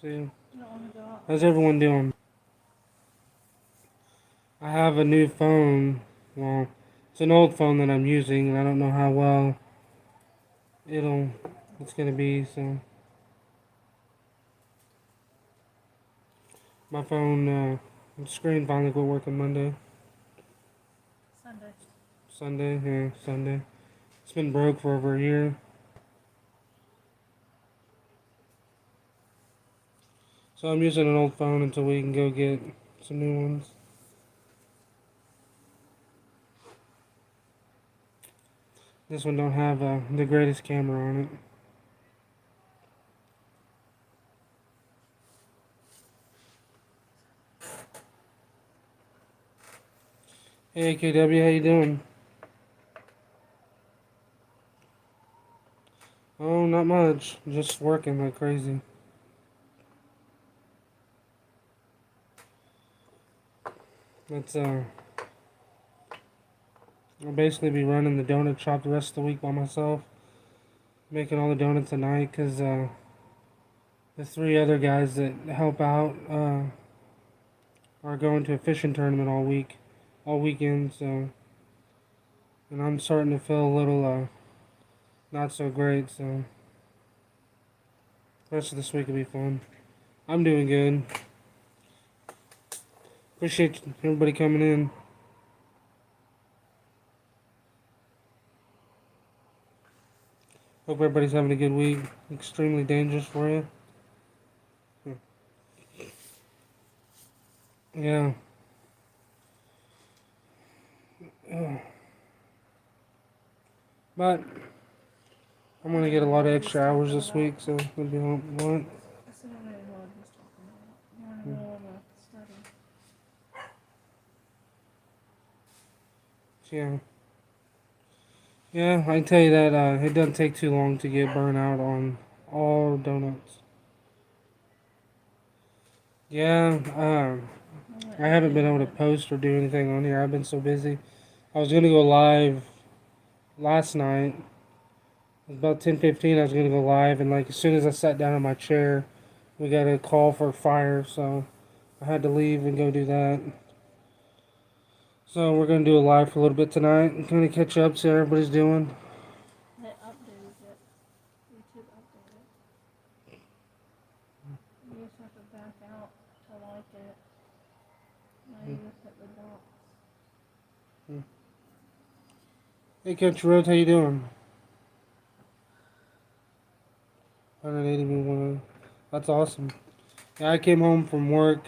See, I don't want to go out. how's everyone doing? I have a new phone. Well, it's an old phone that I'm using, and I don't know how well it'll it's gonna be. So my phone screen finally quit working Monday, Sunday. Sunday, yeah, Sunday. It's been broke for over a year. So I'm using an old phone until we can go get some new ones. This one don't have the greatest camera on it. Hey KW, how you doing? Oh, not much. Just working like crazy. That's I'll basically be running the donut shop the rest of the week by myself, making all the donuts at night. Cause the three other guys that help out are going to a fishing tournament all weekend. So, and I'm starting to feel a little not so great. So, the rest of this week will be fun. I'm doing good. Appreciate everybody coming in. Hope everybody's having a good week. Extremely dangerous for you. Yeah. But I'm gonna get a lot of extra hours this week, so it'll be a lot. I said I know what he's talking about. You're in the middle of a study. Yeah. Yeah, I can tell you that it doesn't take too long to get burnt out on all donuts. Yeah, I haven't been able to post or do anything on here. I've been so busy. I was gonna go live last night. It was about 10:15. I was gonna go live, and like as soon as I sat down in my chair, we got a call for fire, so I had to leave and go do that. So we're gonna do a live for a little bit tonight and kind of catch up, see how everybody's doing. They updated it. YouTube updated it. You just have to back out to like it. Now you just hit the dots. Hey, Coach Rhodes, how you doing? 180 me. That's awesome. Yeah, I came home from work.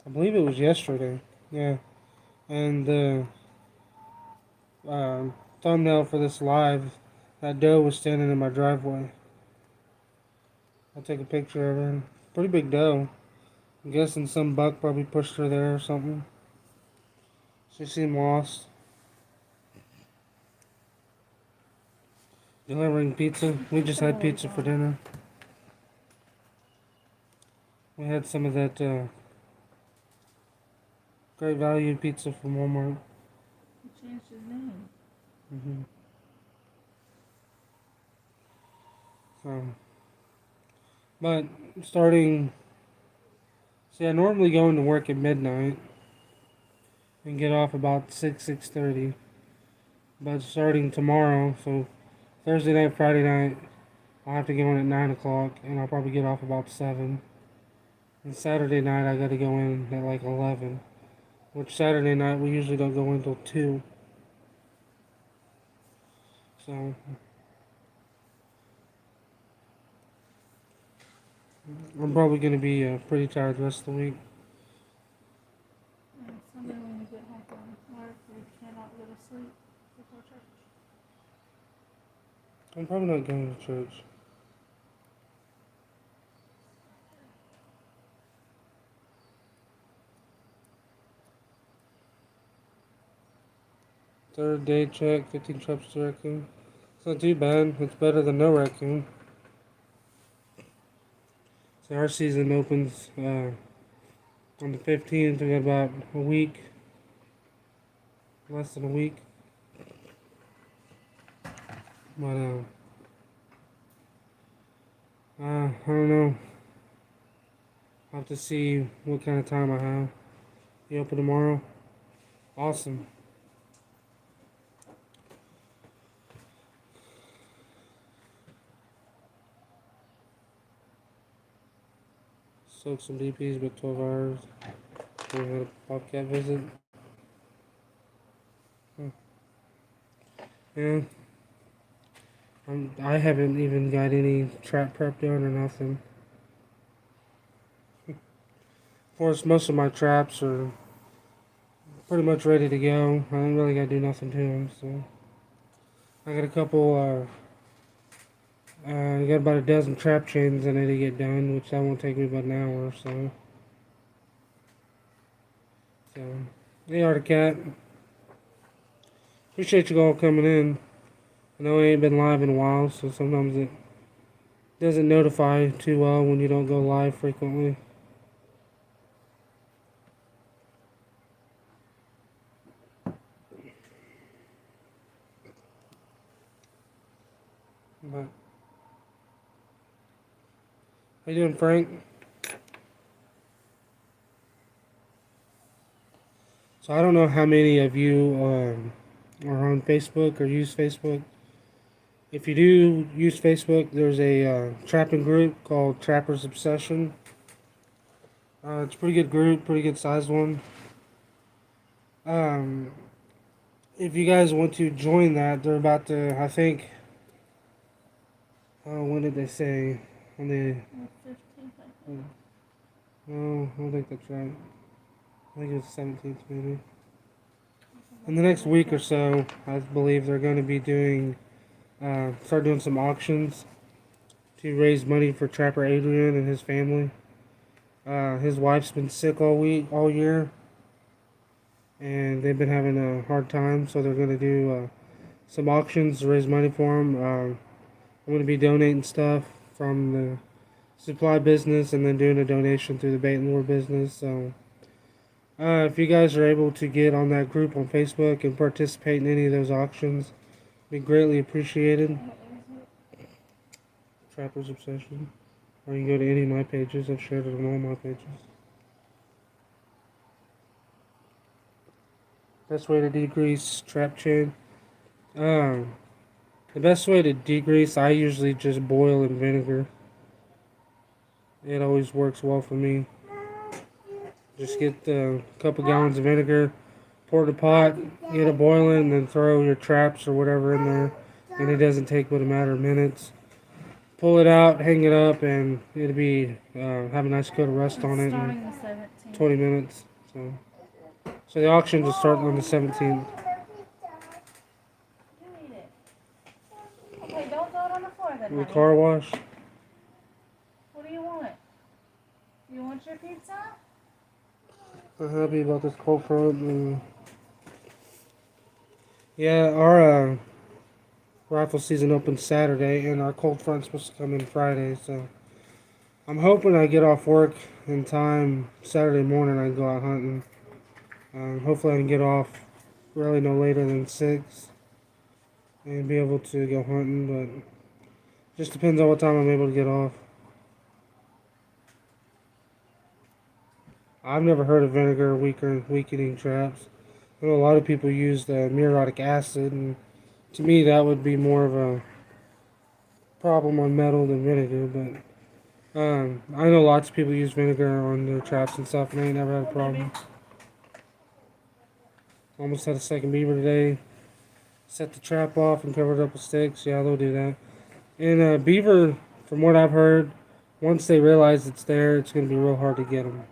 I believe it was yesterday. Yeah, and the thumbnail for this live, that doe was standing in my driveway. I take a picture of her. Pretty big doe. I'm guessing some buck probably pushed her there or something. She seemed lost. Delivering pizza. We just had pizza for dinner. We had some of that great value pizza from Walmart. He changed his name. hmm So, but starting, see, I normally go into work at midnight and get off about 6:30. But starting tomorrow, so Thursday night, Friday night, I'll have to go in at 9 o'clock, and I'll probably get off about 7. And Saturday night, I got to go in at like 11. Which Saturday night we usually don't go in until 2. So I'm probably gonna be pretty tired the rest of the week. And Sunday when you get home from work, you cannot go to sleep before church. I'm probably not going to church. Third day check, 15 trips to raccoon. It's not too bad. It's better than no raccoon. So our season opens on the 15th. We got about a week, less than a week. But I don't know. I'll have to see what kind of time I have. You open tomorrow? Awesome. Soak some DPs with 12 hours. We had a bobcat visit. Yeah. I haven't even got any trap prep done or nothing. Of course, most of my traps are pretty much ready to go. I don't really got to do nothing to them, so. I got a couple, I got about a dozen trap chains I need to get done, which that won't take me about an hour or so. So, hey, Articat. Appreciate you all coming in. I know I ain't been live in a while, so sometimes it doesn't notify too well when you don't go live frequently. But how you doing, Frank? So I don't know how many of you are on Facebook or use Facebook. If you do use Facebook, there's a trapping group called Trapper's Obsession. It's a pretty good group, pretty good sized one. Um, if you guys want to join that, they're about to, I think, when did they say? On the, On the 15th, I think. no, I don't think that's right. I think it was 17th maybe. In the next week or so, I believe they're going to be doing, start doing some auctions to raise money for Trapper Adrian and his family. His wife's been sick all year, and they've been having a hard time, so they're going to do some auctions to raise money for him. I'm going to be donating stuff from the supply business and then doing a donation through the bait and lure business. So if you guys are able to get on that group on Facebook and participate in any of those auctions, it'd be greatly appreciated. What is it? Trapper's Obsession. Or you can go to any of my pages. I've shared it on all my pages. Best way to degrease trap chain. The best way to degrease, I usually just boil in vinegar. It always works well for me. Just get a couple gallons of vinegar, pour it in a pot, get it boiling, and then throw your traps or whatever in there. And it doesn't take but a matter of minutes. Pull it out, hang it up, and it'll be have a nice coat of rust on it in Starting the 17th. 20 minutes. So the auction will start on the 17th. You eat it. Okay, don't throw it on the floor then, The honey. car wash. What do you want? You want your pizza? I'm happy about this cold front. And yeah, our rifle season opens Saturday, and our cold front's supposed to come in Friday. So I'm hoping I get off work in time Saturday morning. I can go out hunting. Hopefully I can get off really no later than 6 and be able to go hunting. But just depends on what time I'm able to get off. I've never heard of vinegar weakening traps. I know a lot of people use the muriatic acid, and to me that would be more of a problem on metal than vinegar. But I know lots of people use vinegar on their traps and stuff, and they ain't never had a problem. Almost had a second beaver today. Set the trap off and covered it up with sticks. Yeah, they'll do that. And beaver, from what I've heard, once they realize it's there, it's going to be real hard to get them.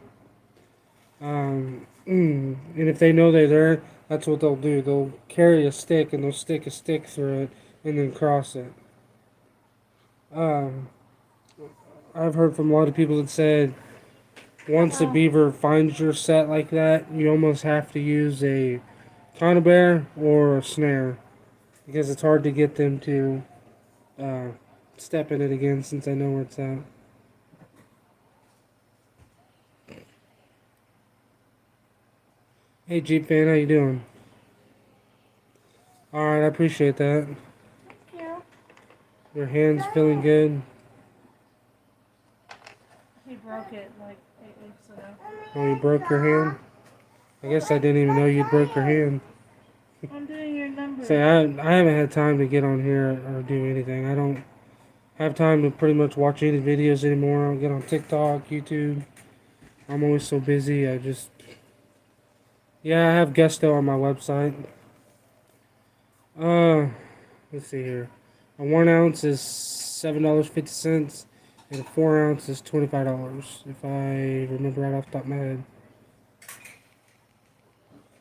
And if they know they're there, that's what they'll do. They'll carry a stick and they'll stick a stick through it and then cross it. I've heard from a lot of people that said once a beaver finds your set like that, you almost have to use a conibear or a snare because it's hard to get them to step in it again since I know where it's at. Hey Jeep fan, how you doing? Alright, I appreciate that. Yeah. Your hand's feeling good? He broke it like 8 weeks ago. Oh, you broke your hand? I guess I didn't even know you broke your hand. I'm doing your numbers. Say, I haven't had time to get on here or do anything. I don't have time to pretty much watch any videos anymore. I don't get on TikTok, YouTube. I'm always so busy. Yeah, I have Gusto on my website. Uh, let's see here. A 1 ounce is $7.50, and a 4 ounce is $25. If I remember right off the top of my head.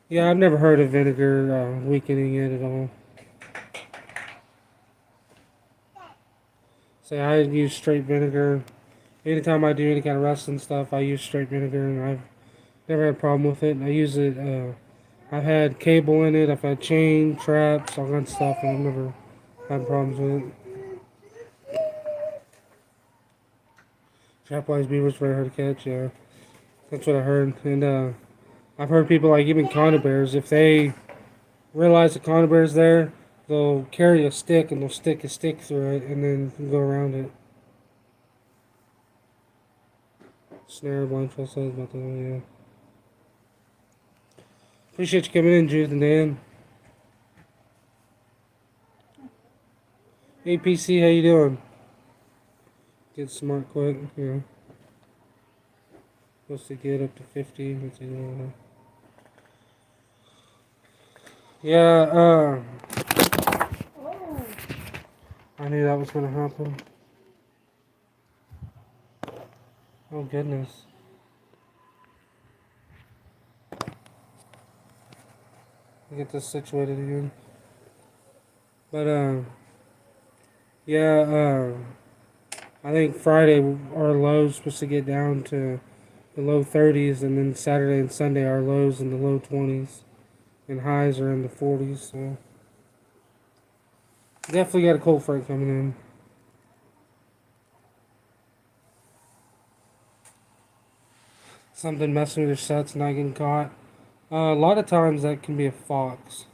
Yeah, I've never heard of vinegar weakening it at all. Say, I use straight vinegar. Anytime I do any kind of wrestling stuff, I use straight vinegar, and I've never had a problem with it. I use it. I've had cable in it. I've had chain, traps, all kinds of stuff, and I've never had problems with it. Trapwise beaver's very hard to catch. Yeah, that's what I heard. And I've heard people like even conibears, if they realize the conibear's there, they'll carry a stick and they'll stick a stick through it and then go around it. Snare, blindfold says about that. Yeah. Appreciate you coming in, Judith and Dan. Hey PC, how you doing? Get smart quick. Yeah. Supposed to get up to 50. Let's see. Yeah. Oh, I knew that was gonna happen. Oh goodness. Get this situated again. But yeah. I think Friday our lows supposed to get down to the low 30s, and then Saturday and Sunday our lows in the low 20s, and highs are in the 40s. So definitely got a cold front coming in. Something messing with your sets, not getting caught. A lot of times that can be a fox.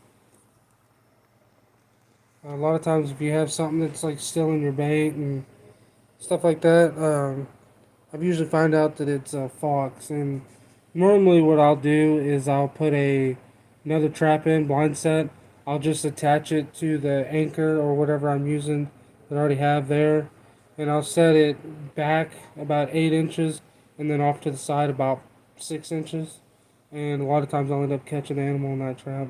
A lot of times if you have something that's like still in your bait and stuff like that, I've usually find out that it's a fox. And normally what I'll do is I'll put another trap in, blind set. I'll just attach it to the anchor or whatever I'm using that I already have there. And I'll set it back about 8 inches and then off to the side about 6 inches. And a lot of times I'll end up catching an animal in that trap.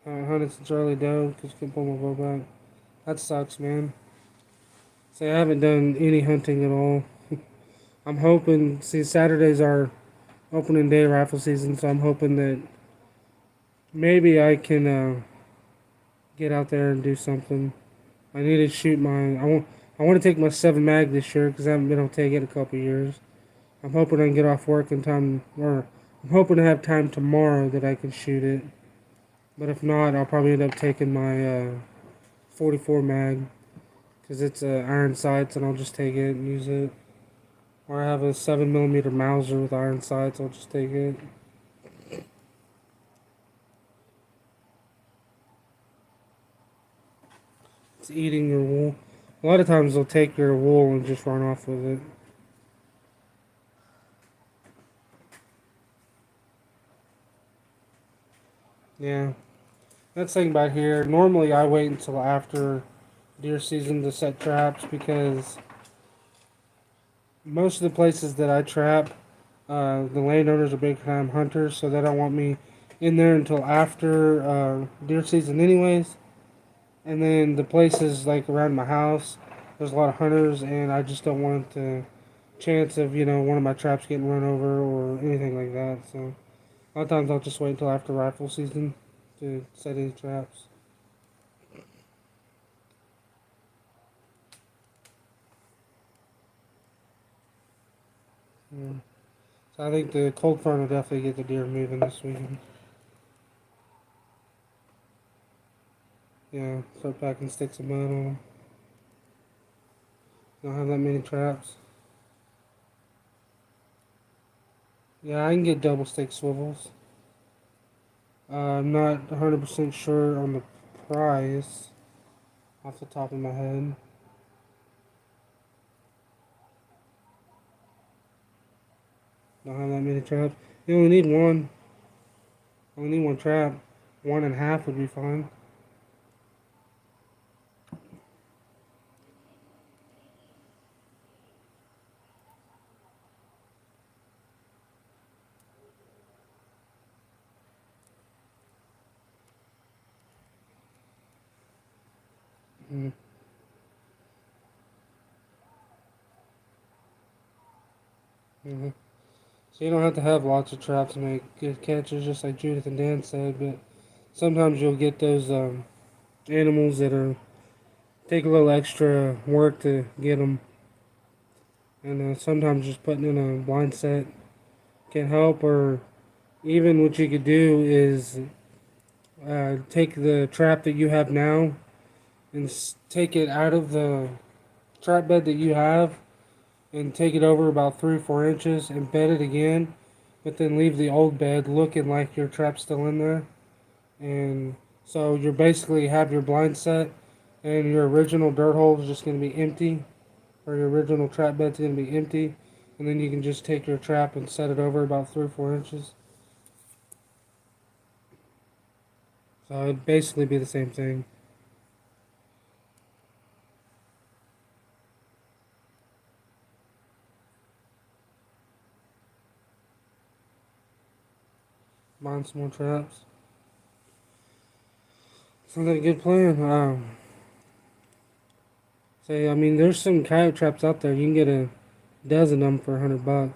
Hunted since early doe because couldn't pull my bow back. That sucks, man. Say, I haven't done any hunting at all. I'm hoping, see, Saturday's our opening day rifle season, so I'm hoping that maybe I can get out there and do something. I need to shoot my, I want to take my 7 mag this year because I haven't been able to take it in a couple years. I'm hoping I can get off work in time, or I'm hoping to have time tomorrow that I can shoot it. But if not, I'll probably end up taking my 44 mag because it's iron sights, and I'll just take it and use it. Or I have a 7mm Mauser with iron sights, I'll just take it. It's eating your wool. A lot of times they'll take your wool and just run off with it. Yeah. That's the thing about here. Normally I wait until after deer season to set traps because most of the places that I trap, the landowners are big time hunters, so they don't want me in there until after deer season anyways. And then the places like around my house, there's a lot of hunters, and I just don't want the chance of, one of my traps getting run over or anything like that. So a lot of times I'll just wait until after rifle season to set any traps. Yeah. So I think the cold front will definitely get the deer moving this weekend. Yeah, start packing sticks of mud on them. Don't have that many traps. Yeah, I can get double stick swivels. I'm not 100% sure on the price off the top of my head. Don't have that many traps. You only need one. Only need one trap. 1.5 would be fine. Mm-hmm. Mm-hmm. So you don't have to have lots of traps to make good catches, just like Judith and Dan said. But sometimes you'll get those animals that are take a little extra work to get them, and sometimes just putting in a blind set can help. Or even what you could do is take the trap that you have now and take it out of the trap bed that you have and take it over about 3 or 4 inches and bed it again, but then leave the old bed looking like your trap's still in there. And so you basically have your blind set and your original dirt hole is just going to be empty, or your original trap bed's going to be empty, and then you can just take your trap and set it over about 3 or 4 inches. So it'd basically be the same thing. Mine some more traps. Sounds like a good plan. Say, I mean, there's some coyote traps out there. You can get a dozen of them for $100.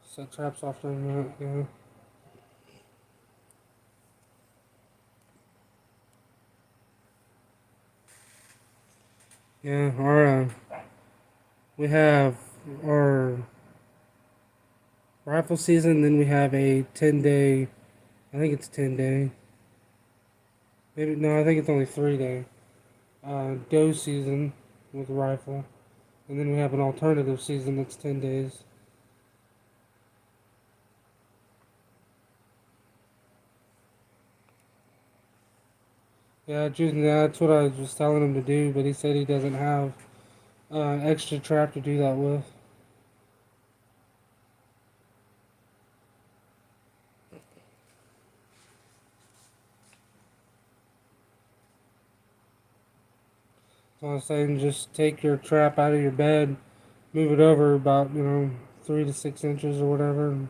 Set traps off doing that, yeah. Yeah, we have our rifle season, then we have a 10-day, I think it's 10-day. Maybe, no, I think it's only 3-day. Doe season with rifle. And then we have an alternative season that's 10 days. Yeah, that's what I was telling him to do, but he said he doesn't have extra trap to do that with. So I was saying just take your trap out of your bed, move it over about, 3 to 6 inches or whatever, and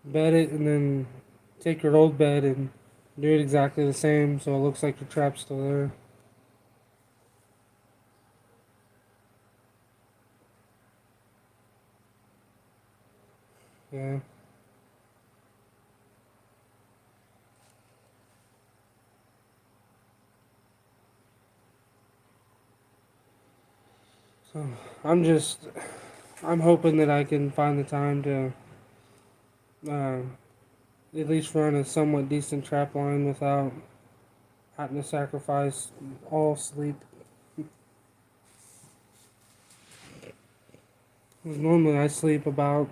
bed it, and then take your old bed and do it exactly the same so it looks like your trap's still there. Yeah. So I'm hoping that I can find the time to uh, at least run a somewhat decent trap line without having to sacrifice all sleep. 'Cause normally I sleep about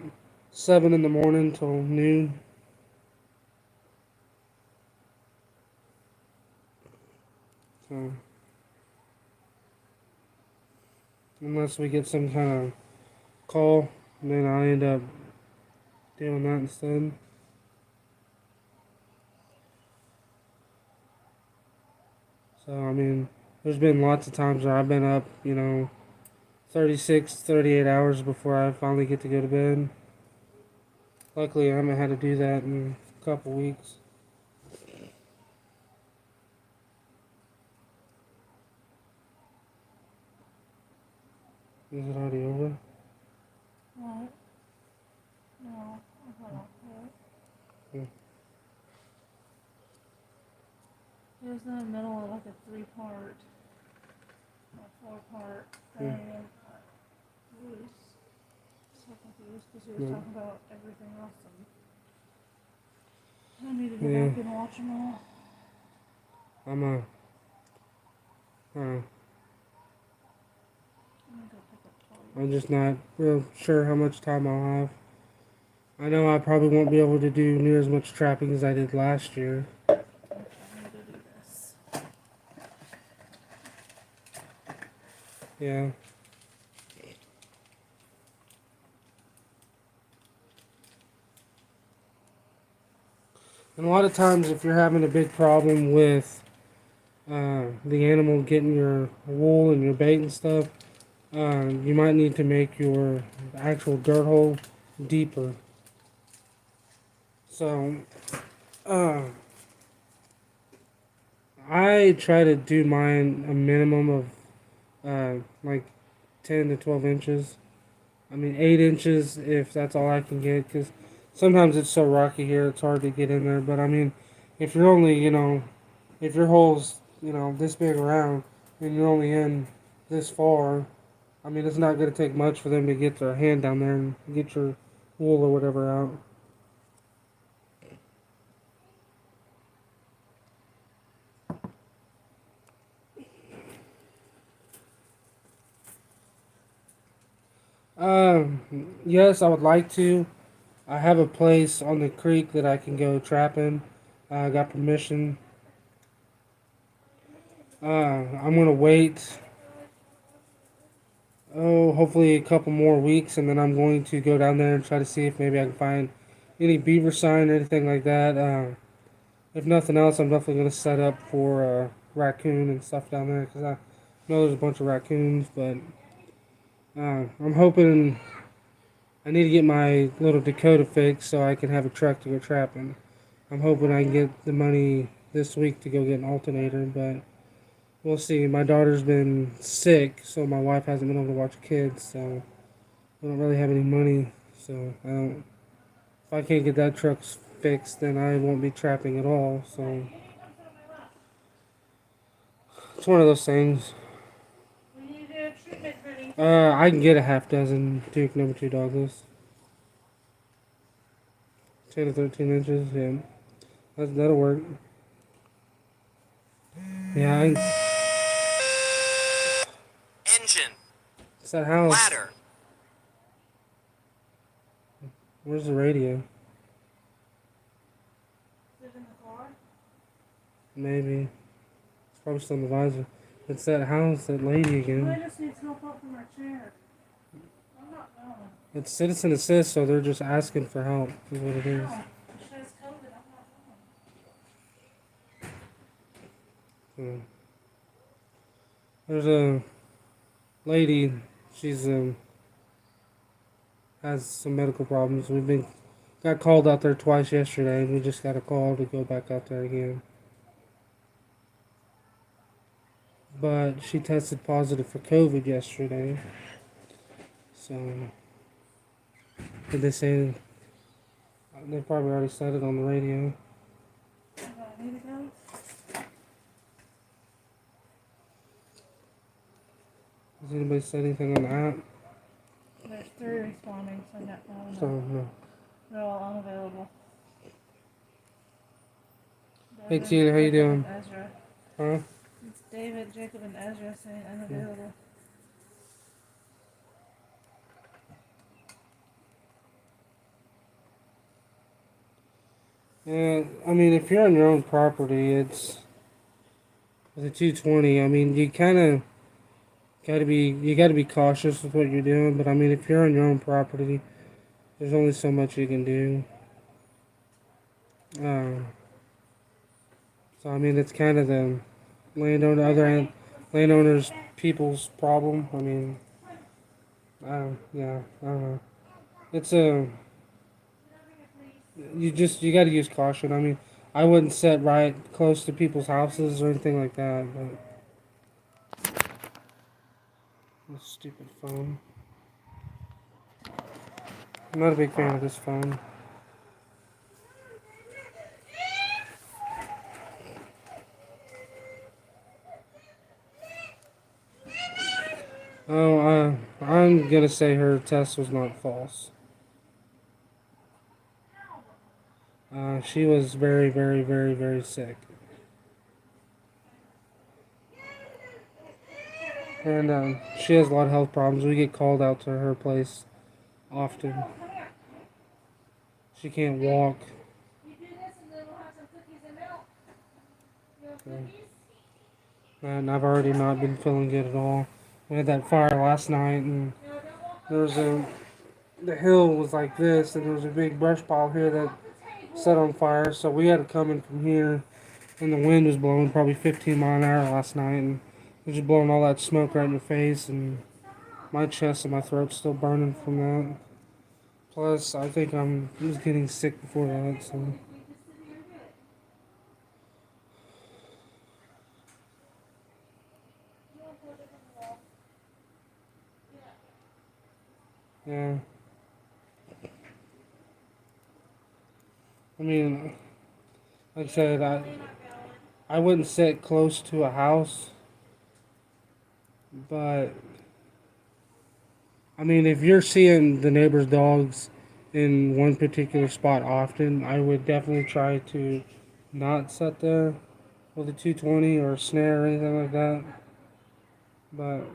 7 in the morning till noon. So unless we get some kind of call, then I end up doing that instead. So I mean, there's been lots of times where I've been up, 36, 38 hours before I finally get to go to bed. Luckily, I haven't had to do that in a couple weeks. Is it already over? What? No, I thought I could. Yeah. It was in the middle of like a 3-part or 4-part thing, Yeah. and I was so confused because he was Yeah. talking about everything else, and I need to go Yeah. back and watch them all. I'm I'm gonna go pick up Chloe. I'm just not real sure how much time I'll have. I know I probably won't be able to do near as much trapping as I did last year. Okay, I need to do this. Yeah. And a lot of times, if you're having a big problem with the animal getting your wool and your bait and stuff, you might need to make your actual dirt hole deeper. So, uh, I try to do mine a minimum of like 10 to 12 inches. I mean, 8 inches if that's all I can get, because sometimes it's so rocky here, it's hard to get in there. But I mean, if you're only, if your hole's, this big around and you're only in this far, I mean, it's not going to take much for them to get their hand down there and get your wool or whatever out. Yes, I would like to. I have a place on the creek that I can go trapping. I got permission. I'm gonna wait. Oh, hopefully a couple more weeks, and then I'm going to go down there and try to see if maybe I can find any beaver sign or anything like that. If nothing else, I'm definitely gonna set up for raccoon and stuff down there because I know there's a bunch of raccoons. But I'm hoping I need to get my little Dakota fixed so I can have a truck to go trapping. I'm hoping I can get the money this week to go get an alternator, but we'll see. My daughter's been sick, so my wife hasn't been able to watch kids, so I don't really have any money. So I don't. If I can't get that truck fixed, then I won't be trapping at all. So it's one of those things. I can get a half dozen Duke number 2 Douglas. 10 to 13 inches, yeah. That'll work. Yeah, Engine. it's that house. Ladder. Where's the radio? Is it in the car? Maybe. It's probably still in the visor. It's that house, that lady I again. just need help up from our chair. I'm not going. It's citizen assist, so they're just asking for help, is what it is. No. It says COVID. I'm not going. So, there's a lady, she's has some medical problems. Got called out there twice yesterday. We just got a call to go back out there again. But she tested positive for COVID yesterday. So, did they say? They probably already said it on the radio. Do I need to go? Has anybody said anything on the app? There's 3 responding, so I got one. So, no. They're all unavailable. Hey, David, Tina, how you Jacob, doing? and Ezra. Huh? It's David, Jacob, and Ezra saying unavailable. Yeah, I mean, if you're on your own property, it's with a 220. I mean, you kind of got to be cautious with what you're doing. But I mean, if you're on your own property, there's only so much you can do. So I mean, it's kind of the landowners, people's problem. I mean, yeah, I don't know. It's a you got to use caution. I mean, I wouldn't sit right close to people's houses or anything like that. But this stupid phone. I'm not a big fan of this phone. Oh, I'm gonna say her test was not false. She was very, very, very, very sick. And she has a lot of health problems. We get called out to her place often. She can't walk. So, and I've already not been feeling good at all. We had that fire last night, and there was a the hill was like this, and there was a big brush pile here that set on fire. So we had to come in from here, and the wind was blowing probably 15 mile an hour last night, and it was just blowing all that smoke right in the face, and my chest and my throat's still burning from that. Plus, I think I was getting sick before that, so. Yeah. I mean, like I said, I wouldn't sit close to a house, but I mean, if you're seeing the neighbor's dogs in one particular spot often, I would definitely try to not sit there with a 220 or a snare or anything like that. But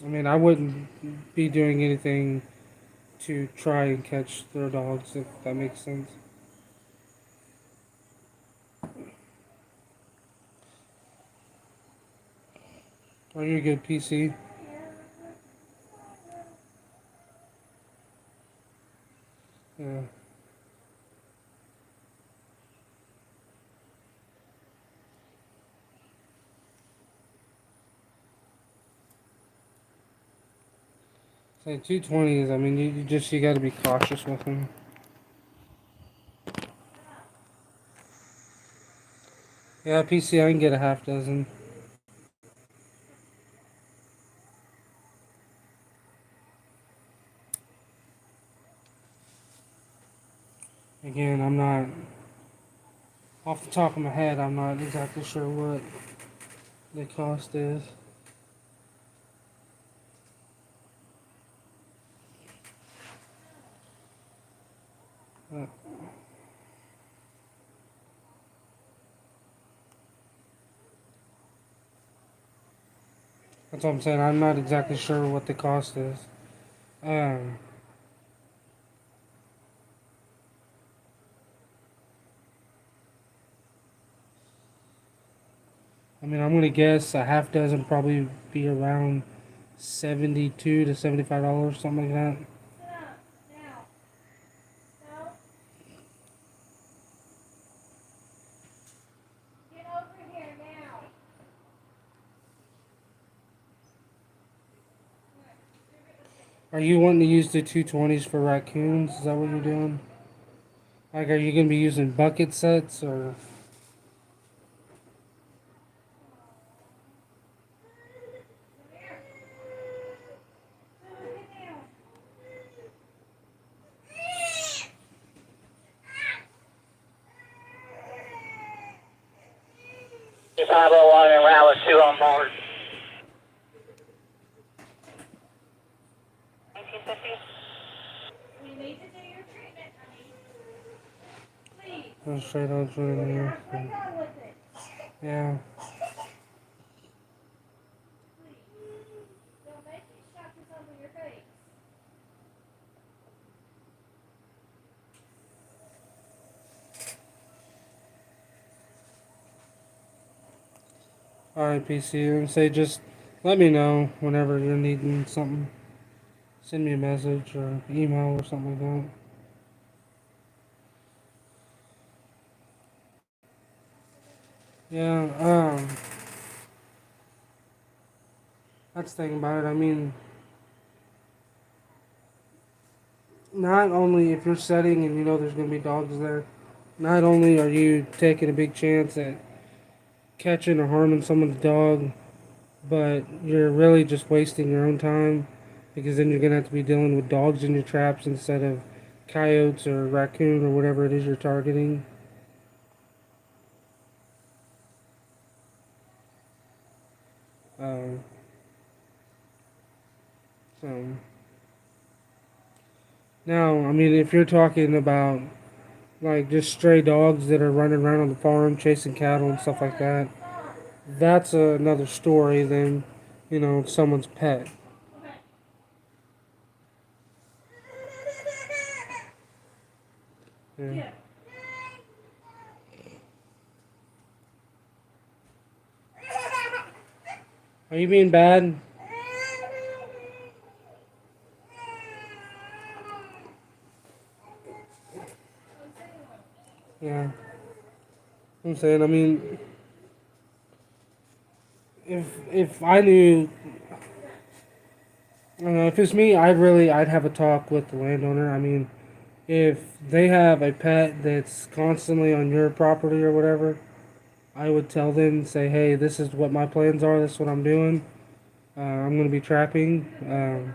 I mean, I wouldn't be doing anything to try and catch their dogs, if that makes sense. Are you a good PC? Yeah. Say 220s. I mean, you got to be cautious with them. Yeah, PC. I can get a half dozen. Again, I'm not off the top of my head. I'm not exactly sure what the cost is. But that's what I'm saying. I'm not exactly sure what the cost is. Um, I mean, I'm gonna guess a half dozen probably be around 72 to $75, something like that. Are you wanting to use the 220s for raccoons? Is that what you're doing? Like, are you gonna be using bucket sets or? Two 501 and route 2 on board. 1950. You need to do your treatment, honey. Please. Go straight on through You're there. not done with it. Yeah. Please. Don't make me shove this over your face. Alright, PC. And say just let me know whenever you're needing something. Send me a message or email or something like that. Yeah, that's the thing about it. I mean, not only if you're setting and you know there's going to be dogs there, not only are you taking a big chance at catching or harming someone's dog, but you're really just wasting your own time because then you're going to have to be dealing with dogs in your traps instead of coyotes or raccoon or whatever it is you're targeting. Um, so now, I mean, if you're talking about like just stray dogs that are running around on the farm chasing cattle and stuff like that, that's another story than, someone's pet. Yeah. Yeah. Are you being bad? Yeah. I'm saying, I mean, if I knew, I don't know, if it's me, I'd have a talk with the landowner. I mean, if they have a pet that's constantly on your property or whatever, I would tell them, say, hey, this is what my plans are. This is what I'm doing. I'm going to be trapping. And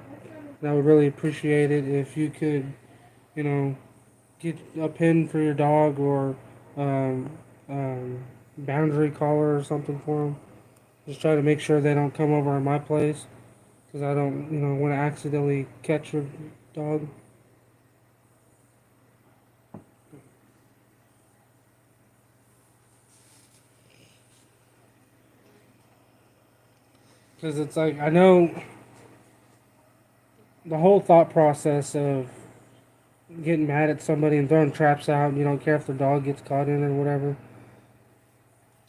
I would really appreciate it if you could, you know, get a pin for your dog or um, boundary collar or something for them. Just try to make sure they don't come over on my place because I don't, want to accidentally catch your dog. Because it's like, I know the whole thought process of getting mad at somebody and throwing traps out and you don't care if their dog gets caught in it or whatever.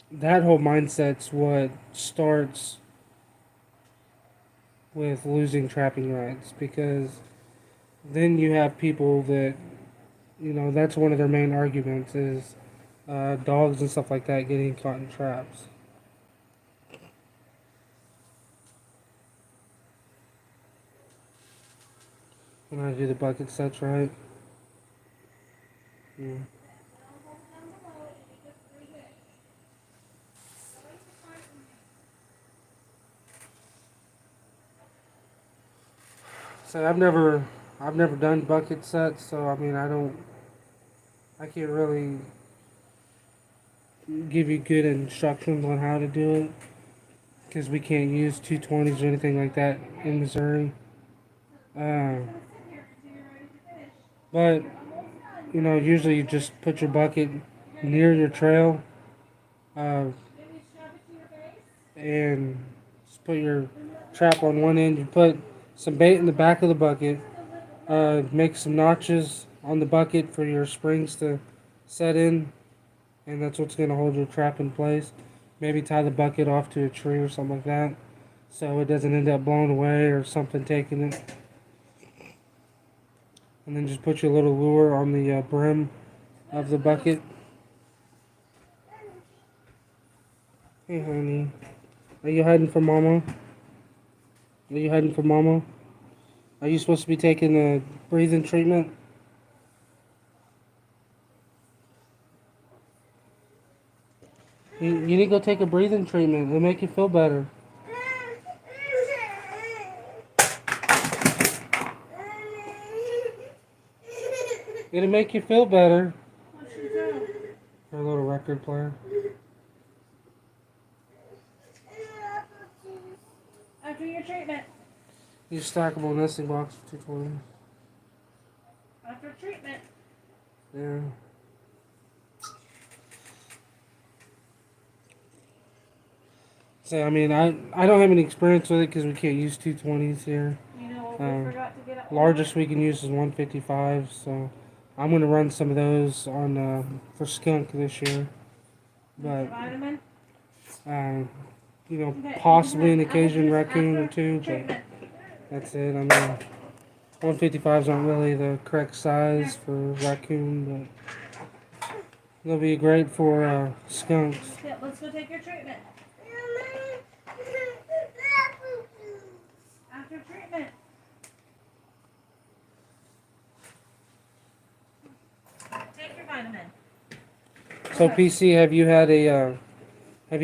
That whole mindset's what starts with losing trapping rights because then you have people that, that's one of their main arguments is dogs and stuff like that getting caught in traps. When I do the bucket sets right. Yeah. So I've never done bucket sets, so I mean I can't really give you good instructions on how to do it because we can't use 220s or anything like that in Missouri. Uh, but usually you just put your bucket near your trail, uh, and just put your trap on one end. You put some bait in the back of the bucket. Make some notches on the bucket for your springs to set in, and that's what's going to hold your trap in place. Maybe tie the bucket off to a tree or something like that so it doesn't end up blown away or something taking it. And then just put your little lure on the brim of the bucket. Hey, honey. Are you hiding from Mama? Are you hiding from Mama? Are you supposed to be taking a breathing treatment? You need to go take a breathing treatment. It'll make you feel better. It'll make you feel better. What's she do? Her little record player. After your treatment. These stackable nesting box for 220. After treatment. Yeah. So I mean, I don't have any experience with it because we can't use 220s here. You know what we forgot to get up Largest we can use is 155. So I'm gonna run some of those on for skunk this year. But vitamin. Okay, possibly an you can have occasion apple juice raccoon or after two, but treatment. that's it. I mean, 155s aren't really the correct size for raccoon, but they'll be great for skunks. Yeah, let's go take your treatment. After treatment. Take your vitamin. So PC, have you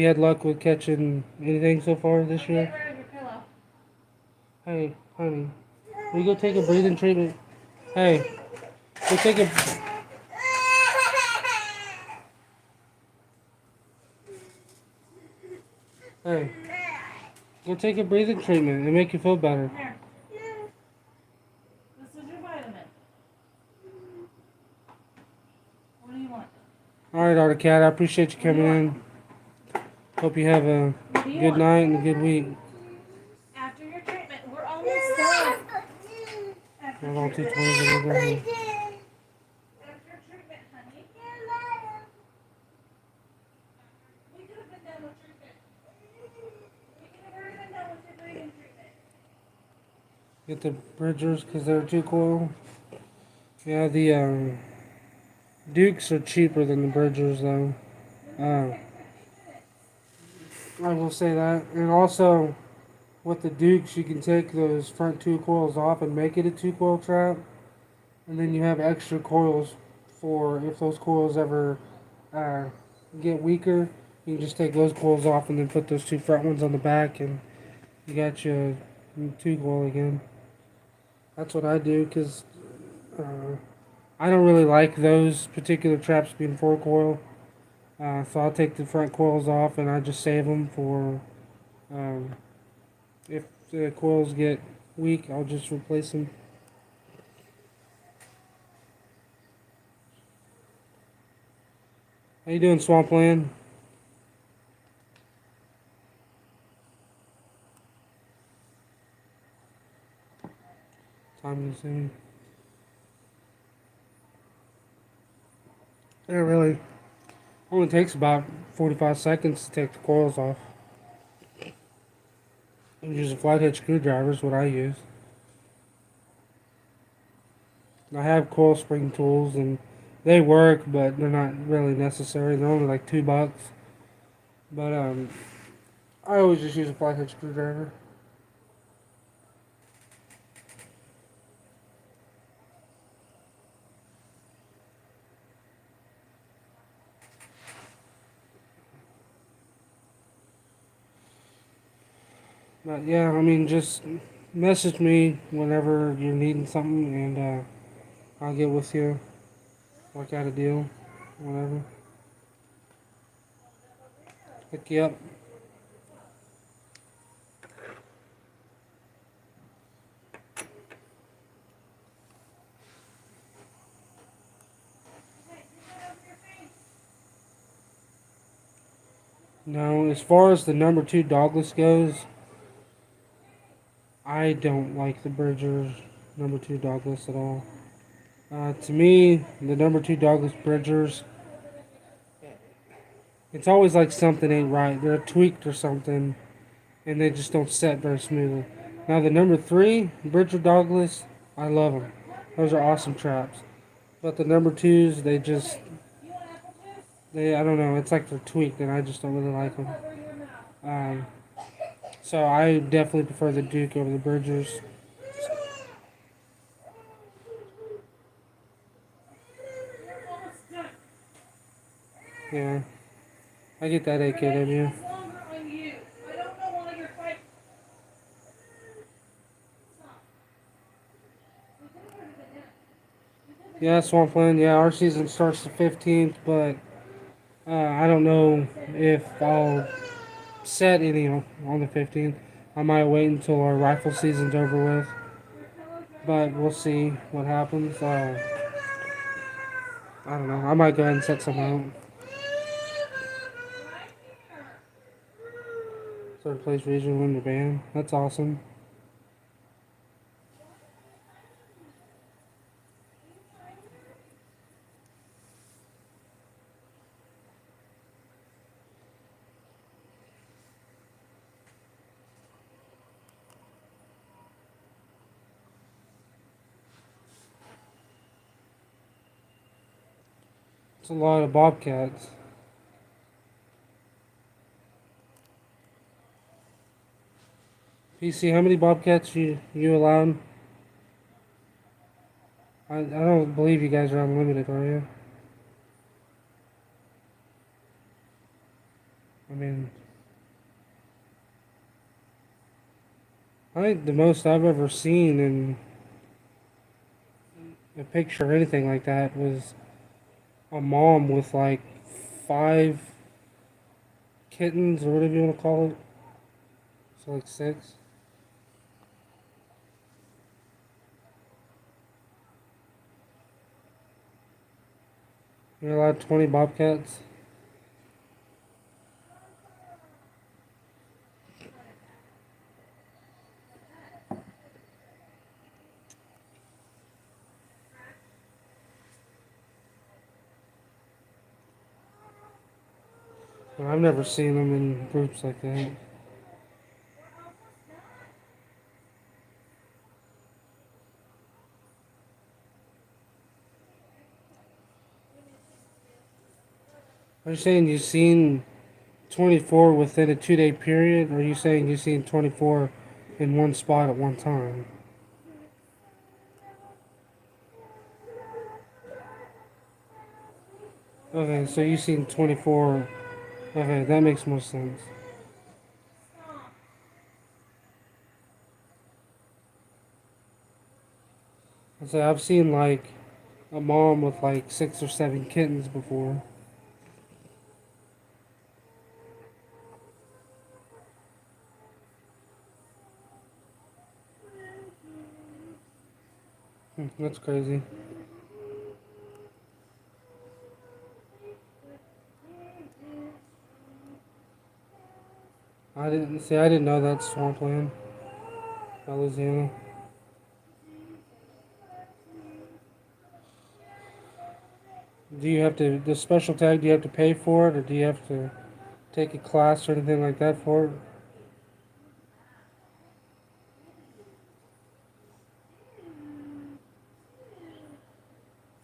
had luck with catching anything so far this year? Get rid of your pillow. Hey, honey, will you go take a breathing treatment? Hey, go take a. Hey, go take a breathing treatment and make you feel better. Here. This is your vitamin. What do you want? All right, Artie Cat, I appreciate you coming in. Hope you have a What do you good want? night and a good week. After your treatment, we're almost done. After Hold on, treatment. 220s over there. After treatment, honey. We could have been done with treatment. We could have already been done. Get the Bridgers because they're 2 coil. Yeah, the Dukes are cheaper than the Bridgers though. Uh, I will say that. And also, with the Dukes, you can take those front 2 coils off and make it a 2 coil trap. And then you have extra coils for if those coils ever uh, get weaker. You can just take those coils off and then put those 2 front ones on the back, and you got your 2 coil again. That's what I do because I don't really like those particular traps being 4 coil. So I'll take the front coils off and I just save them for um, if the coils get weak, I'll just replace them. How you doing, Swampland? Time consuming. It really only takes about 45 seconds to take the coils off. I'm using flathead screwdrivers, what I use. I have coil spring tools and they work, but they're not really necessary. They're only like $2. But I always just use a flathead screwdriver. But yeah, I mean, just message me whenever you're needing something, and I'll get with you, work out a deal, whatever. Hook you up. No, as far as the number 2 dogless goes, I don't like the Bridger's number 2 dogless at all. To me, the number 2 dogless Bridgers, it's always like something ain't right. They're tweaked or something, and they just don't set very smoothly. Now the number 3 Bridger dogless, I love them. Those are awesome traps. But the number 2s, I don't know. It's like they're tweaked, and I just don't really like them. Um, so I definitely prefer the Duke over the Bridgers. Yeah, I get that AKW. Yeah, Swampland. Yeah, our season starts the 15th, but I don't know if I'll set any on the 15th. I might wait until our rifle season's over with, but we'll see what happens. I don't know. I might go ahead and set some out. Third place regional win the band. That's awesome. It's a lot of Bobcats. PC, how many Bobcats you allowed? I don't believe you guys are unlimited, are you? I mean, I think the most I've ever seen in a picture or anything like that was a mom with like 5 kittens or whatever you want to call it. So like 6. You're allowed 20 Bobcats. And I've never seen them in groups like that. Are you saying you've seen 24 within a 2 day period, or are you saying you've seen 24 in one spot at one time? Okay, so you've seen 24. Okay, that makes more sense. I say I've seen like a mom with like 6 or 7 kittens before. That's crazy. I didn't know that's swampland, Louisiana. Do you have to the special tag? Do you have to pay for it, or do you have to take a class or anything like that for it?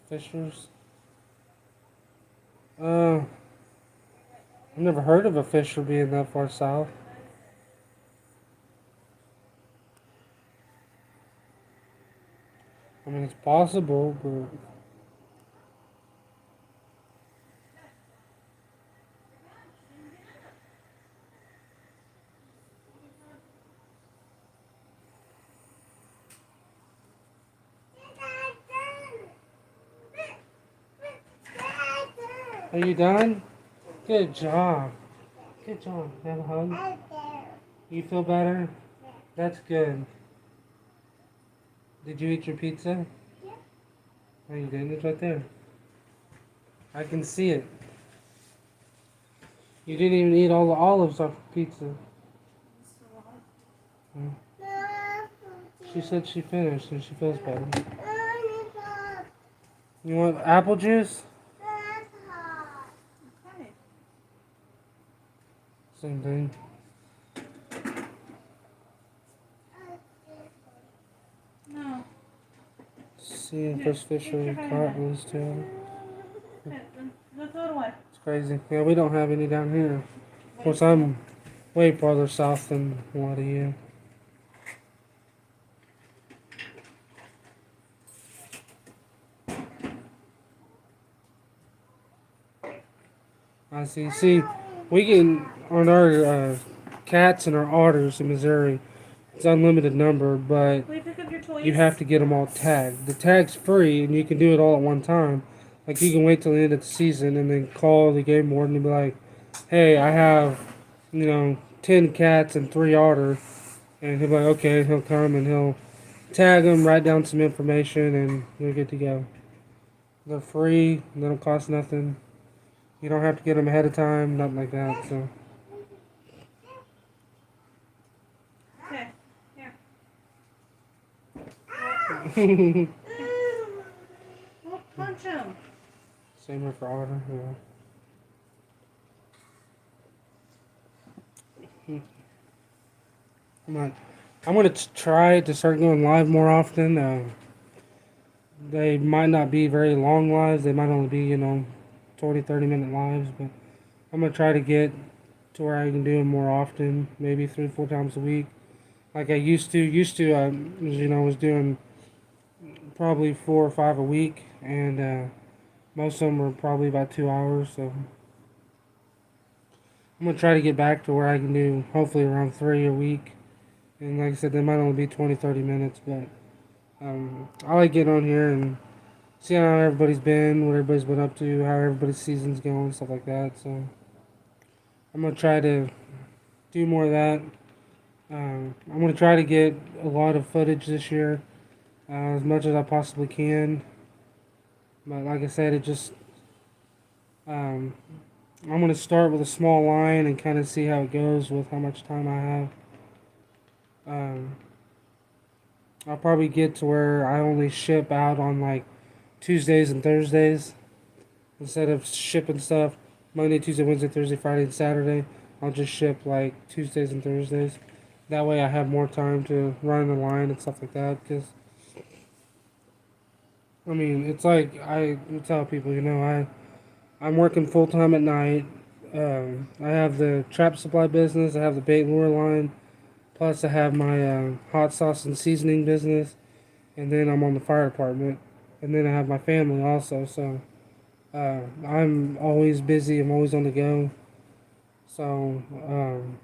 Fishers. I've never heard of a fisher being that far south. I mean, it's possible, but are you done? Good job. Good job. Have a hug. You feel better? That's good. Did you eat your pizza? Oh, you did. It's right there. I can see it. You didn't even eat all the olives off the pizza. Hmm. She said she finished and she feels better. You want apple juice? Okay. Same thing. No. See if this fisher caught those two. Okay, then throw it away. It's crazy. Yeah, we don't have any down here. Of course, I'm way farther south than a lot of you. I see. See, we can on our cats and our otters in Missouri. It's unlimited number, but Will you pick up your toys? you have to get them all tagged. The tag's free, and you can do it all at one time. Like you can wait till the end of the season and then call the game warden and be like, "Hey, I have, 10 cats and 3 otter," and he'll be like, "Okay." He'll come and he'll tag them, write down some information, and you're good to go. They're free. They don't cost nothing. You don't have to get them ahead of time, nothing like that. So. Okay. Here. Well, punch him. Same here for otter. Yeah. I'm gonna try to start going live more often. They might not be very long lives. They might only be 20, 30 minute lives. But I'm gonna try to get to where I can do them more often. Maybe 3, 4 times a week, like I used to. Was doing probably 4 or 5 a week, and most of them were probably about 2 hours. So I'm gonna try to get back to where I can do hopefully around 3 a week. And like I said, they might only be 20, 30 minutes, but I like getting on here and seeing how everybody's been, what everybody's been up to, how everybody's season's going, stuff like that. So I'm gonna try to do more of that. I'm gonna try to get a lot of footage this year, as much as I possibly can. But like I said, um, I'm gonna start with a small line and kind of see how it goes with how much time I have. I'll probably get to where I only ship out on like Tuesdays and Thursdays instead of shipping stuff Monday, Tuesday, Wednesday, Thursday, Friday, and Saturday. I'll just ship like Tuesdays and Thursdays. That way I have more time to run the line and stuff like that. Because I mean, it's like I tell people, I'm working full time at night. I have the trap supply business. I have the bait and lure line. Plus, I have my hot sauce and seasoning business, and then I'm on the fire department, and then I have my family also. So I'm always busy. I'm always on the go. So I'm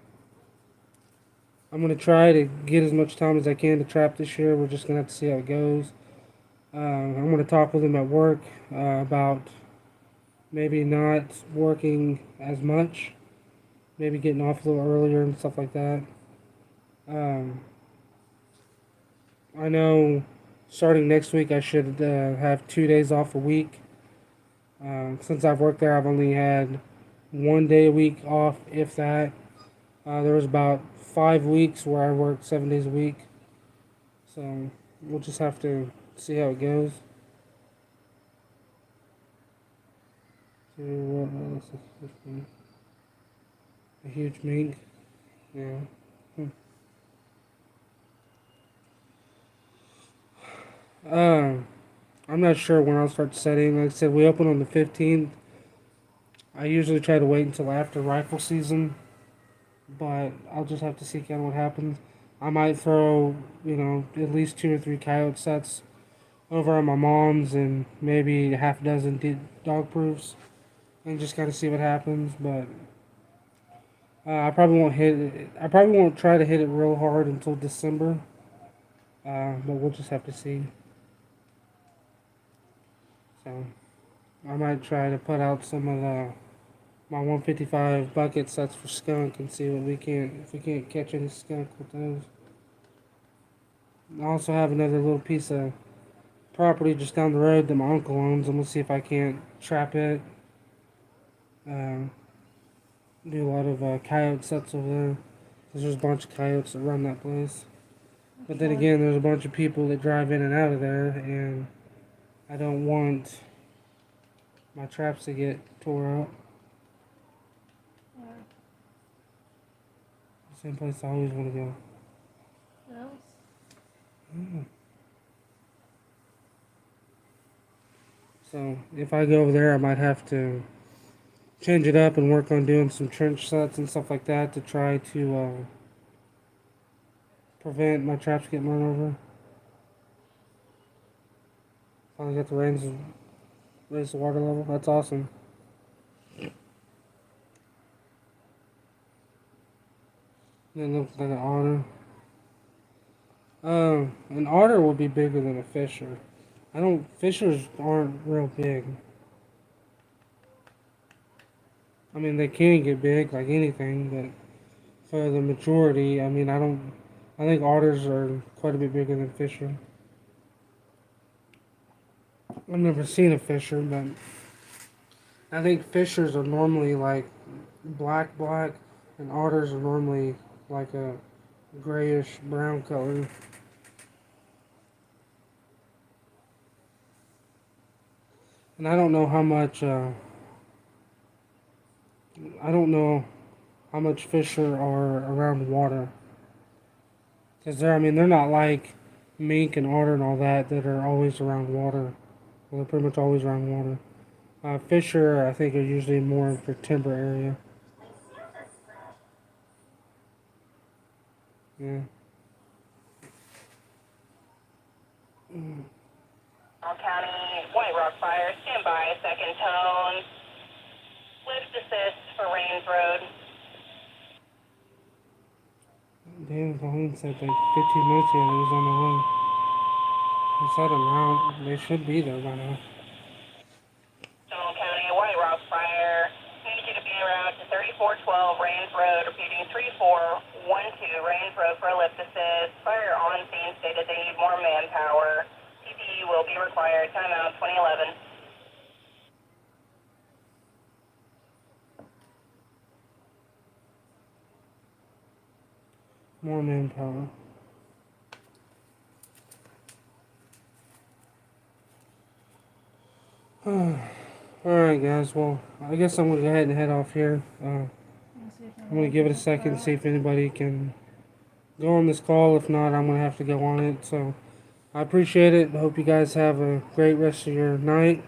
gonna try to get as much time as I can to trap this year. We're just gonna have to see how it goes. I'm gonna talk with him at work about maybe not working as much, maybe getting off a little earlier and stuff like that. Um, I know starting next week I should have 2 days off a week. Since I've worked there, I've only had 1 day a week off, if that. There was about 5 weeks where I worked 7 days a week. So we'll just have to see how it goes. See what else is 15. A huge mink. Yeah. Um, I'm not sure when I'll start setting. Like I said, we open on the 15th. I usually try to wait until after rifle season, but I'll just have to see kind of what happens. I might throw, at least 2 or 3 coyote sets over on my mom's and maybe a half dozen dog proofs and just kind of see what happens. But I probably won't hit it. I probably won't try to hit it real hard until December. But we'll just have to see. So I might try to put out some of my 155 bucket sets for skunk and see what if we can't catch any skunk with those. I also have another little piece of property just down the road that my uncle owns. I'm gonna see if I can't trap it. Do a lot of coyote sets over there. 'Cause there's a bunch of coyotes that run that place. But then again, there's a bunch of people that drive in and out of there, and I don't want my traps to get tore up. Yeah. Same place I always want to go. What else? So if I go over there, I might have to change it up and work on doing some trench sets and stuff like that to try to prevent my traps getting run over. Finally got the raise the water level. That's awesome. It looks like an otter. An otter will be bigger than a fisher. Fishers aren't real big. I mean, they can get big like anything, but for the majority, I mean, I think otters are quite a bit bigger than fisher. I've never seen a fisher, but I think fishers are normally like black, and otters are normally like a grayish brown color. And I don't know how much. I don't know how much fisher are around water. Cause they're not like mink and otter and all that are always around water. Well, they're pretty much always around water. Fisher, I think, are usually more for timber area. Yeah. County, White Rock Fire, stand by, second tone. Lift assist for Rains Road. Damn, Colleen said like 15 minutes ago it was on the way. I said them out. They should be there by now. Seminole County, White Rock Fire. Need you to be en route to 3412 Rains Road, repeating 3412 Rains Road for a lift assist. Fire on scene stated they need more manpower. PPE will be required. Timeout 2011. More manpower. Alright, guys. Well, I guess I'm going to go ahead and head off here. I'm going to give it a second, see if anybody can go on this call. If not, I'm going to have to go on it. So I appreciate it. I hope you guys have a great rest of your night.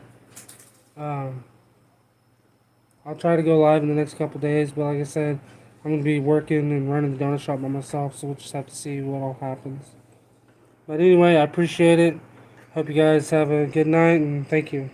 I'll try to go live in the next couple days, but like I said, I'm gonna be working and running the donut shop by myself, so we'll just have to see what all happens. But anyway, I appreciate it. Hope you guys have a good night, and thank you.